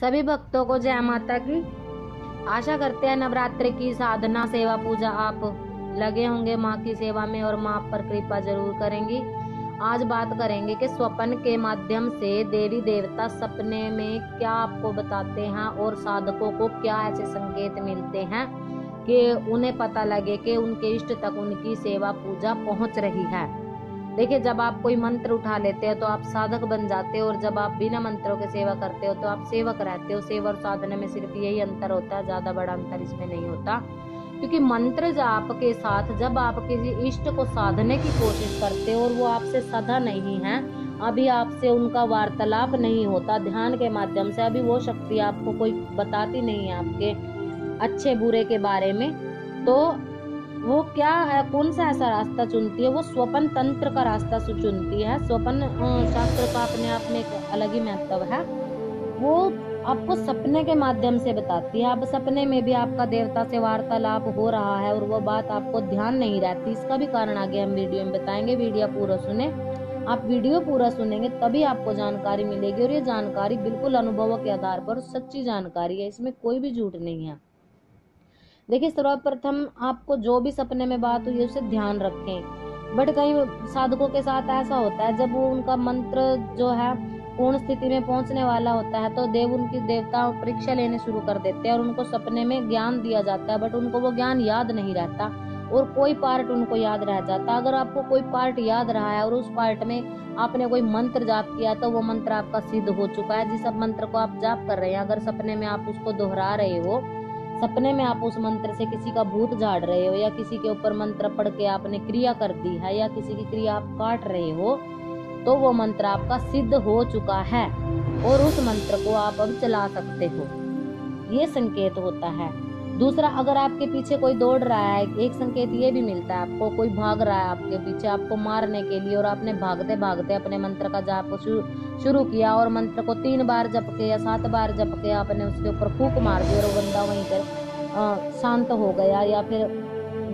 सभी भक्तों को जय माता की। आशा करते हैं नवरात्रि की साधना सेवा पूजा आप लगे होंगे माँ की सेवा में और माँ पर कृपा जरूर करेंगी। आज बात करेंगे कि स्वप्न के माध्यम से देवी देवता सपने में क्या आपको बताते हैं और साधकों को क्या ऐसे संकेत मिलते हैं कि उन्हें पता लगे कि उनके इष्ट तक उनकी सेवा पूजा पहुंच रही है। देखिए, जब आप कोई मंत्र उठा लेते हो तो आप साधक बन जाते हो और जब आप बिना मंत्रों के सेवा करते हो तो आप सेवक रहते हो। सेवा और साधना में सिर्फ यही अंतर होता है, ज्यादा बड़ा अंतर इसमें नहीं होता। क्योंकि मंत्र जाप के साथ जब आप किसी इष्ट को साधने की कोशिश करते हो और वो आपसे सदा नहीं है, अभी आपसे उनका वार्तालाप नहीं होता ध्यान के माध्यम से, अभी वो शक्ति आपको कोई बताती नहीं है आपके अच्छे बुरे के बारे में, तो वो क्या है, कौन सा ऐसा रास्ता चुनती है? वो स्वप्न तंत्र का रास्ता चुनती है। स्वप्न शास्त्र का अपने आप में एक अलग ही महत्व है। वो आपको सपने के माध्यम से बताती है। अब सपने में भी आपका देवता से वार्तालाप हो रहा है और वो बात आपको ध्यान नहीं रहती। इसका भी कारण आगे हम वीडियो में बताएंगे। वीडियो पूरा सुने। आप वीडियो पूरा सुनेंगे तभी आपको जानकारी मिलेगी और ये जानकारी बिल्कुल अनुभवों के आधार पर सच्ची जानकारी है, इसमें कोई भी झूठ नहीं है। देखिए, सर्वप्रथम आपको जो भी सपने में बात हुई उसे ध्यान रखें। बट कई साधकों के साथ ऐसा होता है, जब वो उनका मंत्र जो है पूर्ण स्थिति में पहुंचने वाला होता है तो उनकी देवता परीक्षा लेने शुरू कर देते हैं और उनको सपने में ज्ञान दिया जाता है, बट उनको वो ज्ञान याद नहीं रहता और कोई पार्ट उनको याद रह जाता। अगर आपको कोई पार्ट याद रहा है और उस पार्ट में आपने कोई मंत्र जाप किया तो वो मंत्र आपका सिद्ध हो चुका है। जिस मंत्र को आप जाप कर रहे हैं, अगर सपने में आप उसको दोहरा रहे हो, सपने में आप उस मंत्र से किसी का भूत झाड़ रहे हो या किसी के ऊपर मंत्र पढ़ के आपने क्रिया कर दी है या किसी की क्रिया आप काट रहे हो, तो वो मंत्र आपका सिद्ध हो चुका है और उस मंत्र को आप अब चला सकते हो। ये संकेत होता है। दूसरा, अगर आपके पीछे कोई दौड़ रहा है, एक संकेत ये भी मिलता है आपको, कोई भाग रहा है आपके पीछे आपको मारने के लिए और आपने भागते भागते अपने मंत्र का जाप शुरू किया और मंत्र को 3 बार जप के या 7 बार जप के आपने उसके ऊपर फूंक मार दी और वो बंदा वहीं पर शांत हो गया या फिर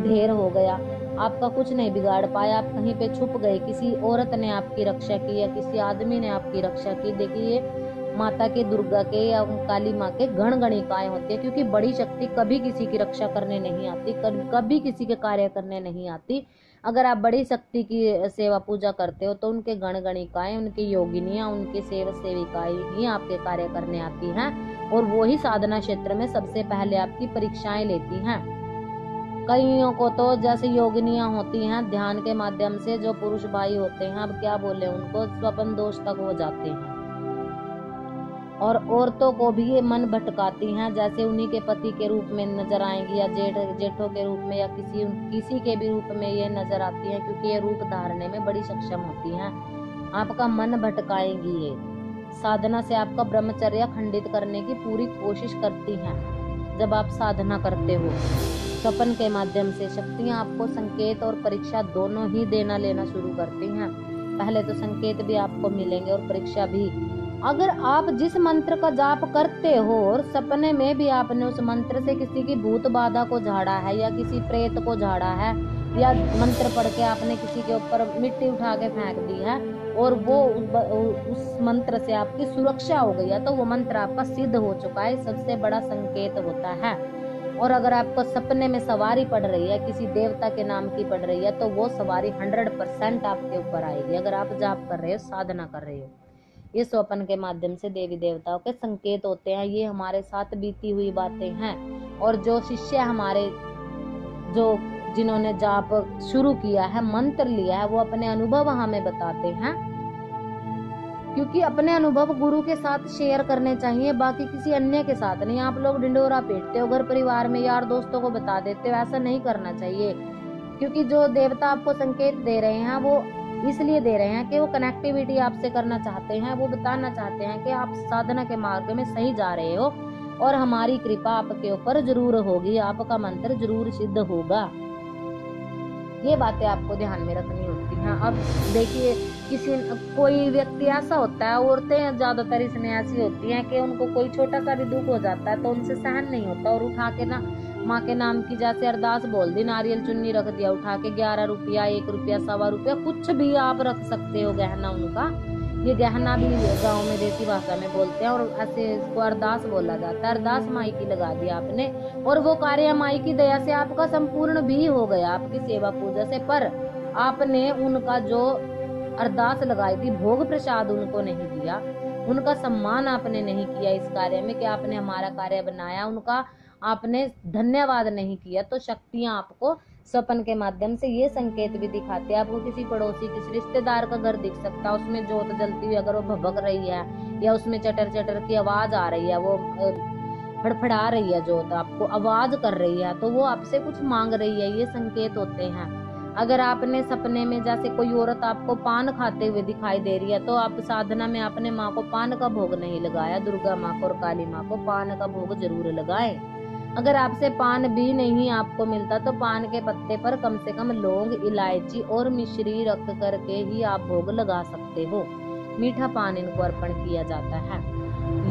ढेर हो गया, आपका कुछ नहीं बिगाड़ पाया, आप कहीं पे छुप गए, किसी औरत ने आपकी रक्षा की या किसी आदमी ने आपकी रक्षा की। देखिए, माता के, दुर्गा के या काली माँ के गण गणिकाएं होती है, क्योंकि बड़ी शक्ति कभी किसी की रक्षा करने नहीं आती, कभी किसी के कार्य करने नहीं आती। अगर आप बड़ी शक्ति की सेवा पूजा करते हो तो उनके गण गणिकाएं, उनकी योगिनियां, उनके सेवक सेविकाएं ही आपके कार्य करने आती हैं और वो ही साधना क्षेत्र में सबसे पहले आपकी परीक्षाएं लेती हैं। कईयों को तो जैसे योगिनियां होती हैं ध्यान के माध्यम से, जो पुरुष भाई होते हैं, अब क्या बोले, उनको स्वप्न दोष तक हो जाते हैं और औरतों को भी ये मन भटकाती हैं, जैसे उन्हीं के पति के रूप में नजर आएंगी या जेठों के रूप में या किसी के भी रूप में ये नजर आती हैं, क्योंकि ये रूप धारने में बड़ी सक्षम होती हैं। आपका मन भटकाएंगी ये। साधना से आपका ब्रह्मचर्य खंडित करने की पूरी कोशिश करती हैं। जब आप साधना करते हो सपन के माध्यम से, शक्तियां आपको संकेत और परीक्षा दोनों ही देना लेना शुरू करती हैं। पहले तो संकेत भी आपको मिलेंगे और परीक्षा भी। अगर आप जिस मंत्र का जाप करते हो और सपने में भी आपने उस मंत्र से किसी की भूत बाधा को झाड़ा है या किसी प्रेत को झाड़ा है या मंत्र पढ़ के आपने किसी के ऊपर मिट्टी उठा के फेंक दी है और वो उस मंत्र से आपकी सुरक्षा हो गई है, तो वो मंत्र आपका सिद्ध हो चुका है। सबसे बड़ा संकेत होता है। और अगर आपको सपने में सवारी पड़ रही है, किसी देवता के नाम की पड़ रही है, तो वो सवारी 100% आपके ऊपर आएगी। अगर आप जाप कर रहे हो, साधना कर रहे हो, ये स्वप्न के माध्यम से देवी देवताओं के संकेत होते हैं। ये हमारे साथ बीती हुई बातें हैं और जो शिष्य हमारे, जिन्होंने जाप शुरू किया है, मंत्र लिया है, वो अपने अनुभव हमें बताते हैं, क्योंकि अपने अनुभव गुरु के साथ शेयर करने चाहिए, बाकी किसी अन्य के साथ नहीं। आप लोग ढिंडोरा पीटते हो, घर परिवार में यार दोस्तों को बता देते हो, ऐसा नहीं करना चाहिए। क्योंकि जो देवता आपको संकेत दे रहे हैं वो इसलिए दे रहे हैं कि वो कनेक्टिविटी आपसे करना चाहते हैं, वो बताना चाहते हैं कि आप साधना के मार्ग में सही जा रहे हो और हमारी कृपा आपके ऊपर जरूर होगी, आपका मंत्र जरूर सिद्ध होगा। ये बातें आपको ध्यान में रखनी होती हैं। अब देखिए, कोई व्यक्ति ऐसा होता है, औरतें ज्यादातर इसमें ऐसी होती हैं कि उनको कोई छोटा सा भी दुख हो जाता है तो उनसे सहन नहीं होता और उठा के ना माँ के नाम की जैसे अरदास बोल दी, नारियल चुन्नी रख दिया उठा के, 11 रुपया, 1 रुपया, 1.25 रुपया, कुछ भी आप रख सकते हो गहना उनका, ये गहना भी गांव में देसी भाषा में बोलते हैं, और ऐसे इसको अरदास बोला जाता है। अरदास माई की लगा दी आपने, और वो कार्य माई की दया से आपका संपूर्ण भी हो गया आपकी सेवा पूजा से। पर आपने उनका जो अरदास लगाई थी, भोग प्रसाद उनको नहीं दिया, उनका सम्मान आपने नहीं किया इस कार्य में कि आपने हमारा कार्य बनाया, उनका आपने धन्यवाद नहीं किया। तो शक्तियां आपको सपन के माध्यम से ये संकेत भी दिखाते हैं। आपको किसी पड़ोसी, किसी रिश्तेदार का घर दिख सकता है, उसमें जोत जलती हुई अगर वो भभक रही है, या उसमें चटर चटर की आवाज आ रही है, वो फड़फड़ा रही है, जोत आपको आवाज कर रही है, तो वो आपसे कुछ मांग रही है, ये संकेत होते हैं। अगर आपने सपने में जैसे कोई औरत आपको पान खाते हुए दिखाई दे रही है, तो आप साधना में आपने माँ को पान का भोग नहीं लगाया, दुर्गा माँ को और काली माँ को पान का भोग जरूर लगाएं। अगर आपसे पान भी नहीं आपको मिलता, तो पान के पत्ते पर कम से कम लौंग, इलायची और मिश्री रख करके ही आप भोग लगा सकते हो। मीठा पान इनको अर्पण किया जाता है।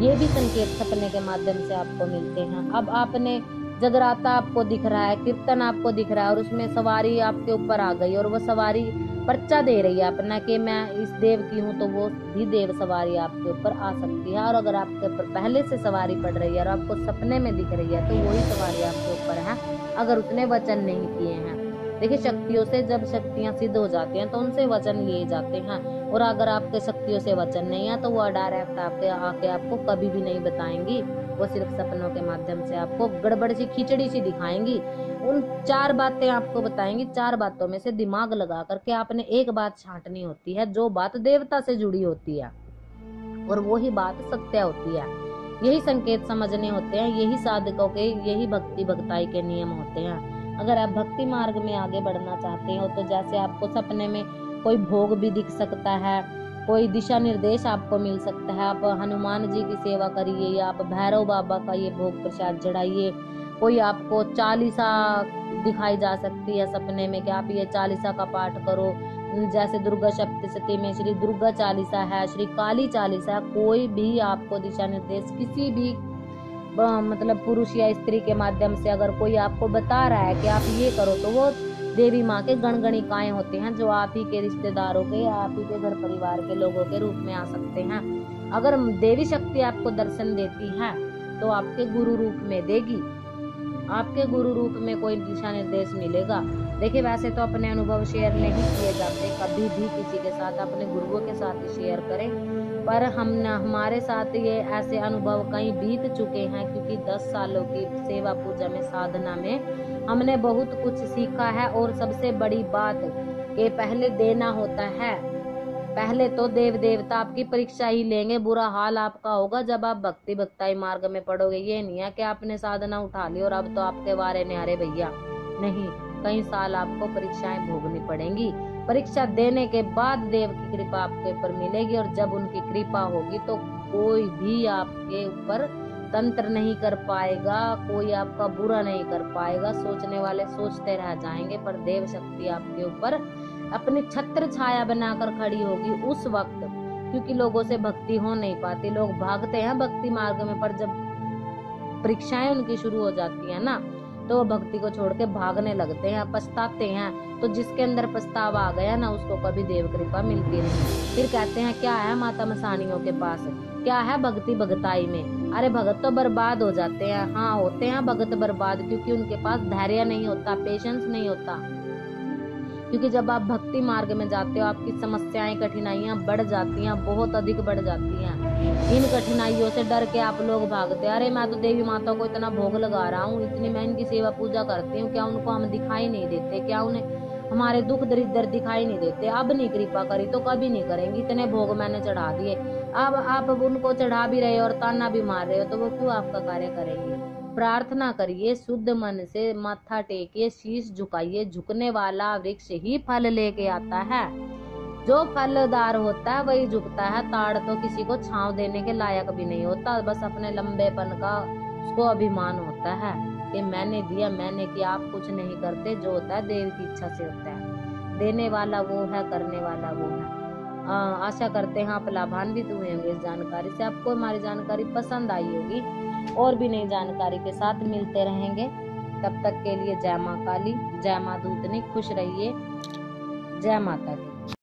ये भी संकेत सपने के माध्यम से आपको मिलते हैं। अब आपने जगराता आपको दिख रहा है, कीर्तन आपको दिख रहा है, और उसमें सवारी आपके ऊपर आ गई, और वो सवारी पर्चा दे रही है अपना कि मैं इस देव की हूँ, तो वो भी देव सवारी आपके ऊपर आ सकती है। और अगर आपके ऊपर पहले से सवारी पड़ रही है और आपको सपने में दिख रही है, तो वही सवारी आपके ऊपर है, अगर उसने वचन नहीं किए हैं। देखिए, शक्तियों से जब शक्तियां सिद्ध हो जाती हैं तो उनसे वचन लिए जाते हैं, और अगर आपके शक्तियों से वचन नहीं है तो वो डायरेक्ट आपके आके आपको कभी भी नहीं बताएंगी। वो सिर्फ सपनों के माध्यम से आपको गड़बड़ सी, खिचड़ी सी दिखाएंगी। उन 4 बातें आपको बताएंगी, 4 बातों में से दिमाग लगा करके आपने एक बात छांटनी होती है, जो बात देवता से जुड़ी होती है, और वही बात सत्य होती है। यही संकेत समझने होते हैं, यही साधकों के, यही भक्ति भक्ताई के नियम होते हैं। अगर आप भक्ति मार्ग में आगे बढ़ना चाहते हो, तो जैसे आपको सपने में कोई भोग भी दिख सकता है, कोई दिशा निर्देश आपको मिल सकता है, आप हनुमान जी की सेवा करिए, या आप भैरव बाबा का ये भोग प्रसाद चढ़ाइए। कोई आपको चालीसा दिखाई जा सकती है सपने में कि आप ये चालीसा का पाठ करो, जैसे दुर्गा सप्तशती में श्री दुर्गा चालीसा है, श्री काली चालीसा है। कोई भी आपको दिशा निर्देश किसी भी मतलब पुरुष या स्त्री के माध्यम से अगर कोई आपको बता रहा है कि आप ये करो, तो वो देवी माँ के गणगणिकाएं होते हैं, जो आप ही के रिश्तेदारों के, आप ही के घर परिवार के लोगों के रूप में आ सकते हैं। अगर देवी शक्ति आपको दर्शन देती है तो आपके गुरु रूप में देगी, आपके गुरु रूप में कोई दिशा निर्देश मिलेगा। देखिए, वैसे तो अपने अनुभव शेयर नहीं किए जाते कभी भी किसी के साथ, अपने गुरुओं के साथ ही शेयर करें। पर हमारे साथ ये ऐसे अनुभव कहीं बीत चुके हैं, क्योंकि 10 सालों की सेवा पूजा में, साधना में हमने बहुत कुछ सीखा है। और सबसे बड़ी बात कि पहले देना होता है। पहले तो देव देवता आपकी परीक्षा ही लेंगे, बुरा हाल आपका होगा जब आप भक्ति भक्ताई मार्ग में पड़ोगे। ये नहीं है कि आपने साधना उठा ली और अब तो आपके वारे न्यारे भैया, नहीं, कई साल आपको परीक्षाएं भोगनी पड़ेंगी। परीक्षा देने के बाद देव की कृपा आपके ऊपर मिलेगी, और जब उनकी कृपा होगी तो कोई भी आपके ऊपर तंत्र नहीं कर पाएगा, कोई आपका बुरा नहीं कर पाएगा। सोचने वाले सोचते रह जाएंगे, पर देव शक्ति आपके ऊपर अपनी छत्र छाया बनाकर खड़ी होगी उस वक्त, क्योंकि लोगों से भक्ति हो नहीं पाती। लोग भागते हैं भक्ति मार्ग में, पर जब परीक्षाएं उनकी शुरू हो जाती है ना, तो वो भक्ति को छोड़ के भागने लगते हैं, पछताते हैं। तो जिसके अंदर पछतावा आ गया ना, उसको कभी देव कृपा मिलती नहीं। फिर कहते हैं क्या है माता मसानियों के पास, क्या है भक्ति भगताई में। अरे भगत तो बर्बाद हो जाते हैं। हाँ, होते हैं भगत बर्बाद, क्योंकि उनके पास धैर्य नहीं होता, पेशेंस नहीं होता। क्योंकि जब आप भक्ति मार्ग में जाते हो, आपकी समस्याएं, कठिनाइयां बढ़ जाती हैं, बहुत अधिक बढ़ जाती हैं। इन कठिनाइयों से डर के आप लोग भागते हैं। अरे मैं तो देवी माता को इतना भोग लगा रहा हूँ, इतनी मैं इनकी सेवा पूजा करती हूँ, क्या उनको हम दिखाई नहीं देते, क्या उन्हें हमारे दुख दरिद्र दिखाई नहीं देते। अब नहीं कृपा करी तो कभी नहीं करेंगी, इतने भोग मैंने चढ़ा दिए। अब आप उनको चढ़ा भी रहे हो और ताना भी मार रहे हो, तो वो क्यों आपका कार्य करेंगे। प्रार्थना करिए, शुद्ध मन से माथा टेकिए, शीश झुकाइए। झुकने वाला वृक्ष ही फल लेके आता है। जो फलदार होता है वही झुकता है। ताड़ तो किसी को छांव देने के लायक भी नहीं होता, बस अपने लंबेपन का उसको अभिमान होता है कि मैंने दिया, मैंने किया। आप कुछ नहीं करते, जो होता है देव की इच्छा से होता है। देने वाला वो है, करने वाला वो है। आशा करते हैं आप लाभान्वित हुए होंगे इस जानकारी से। आपको हमारी जानकारी पसंद आई होगी। और भी नई जानकारी के साथ मिलते रहेंगे। तब तक के लिए जय मां काली, जय मां दूतनी। खुश रहिए। जय माता की।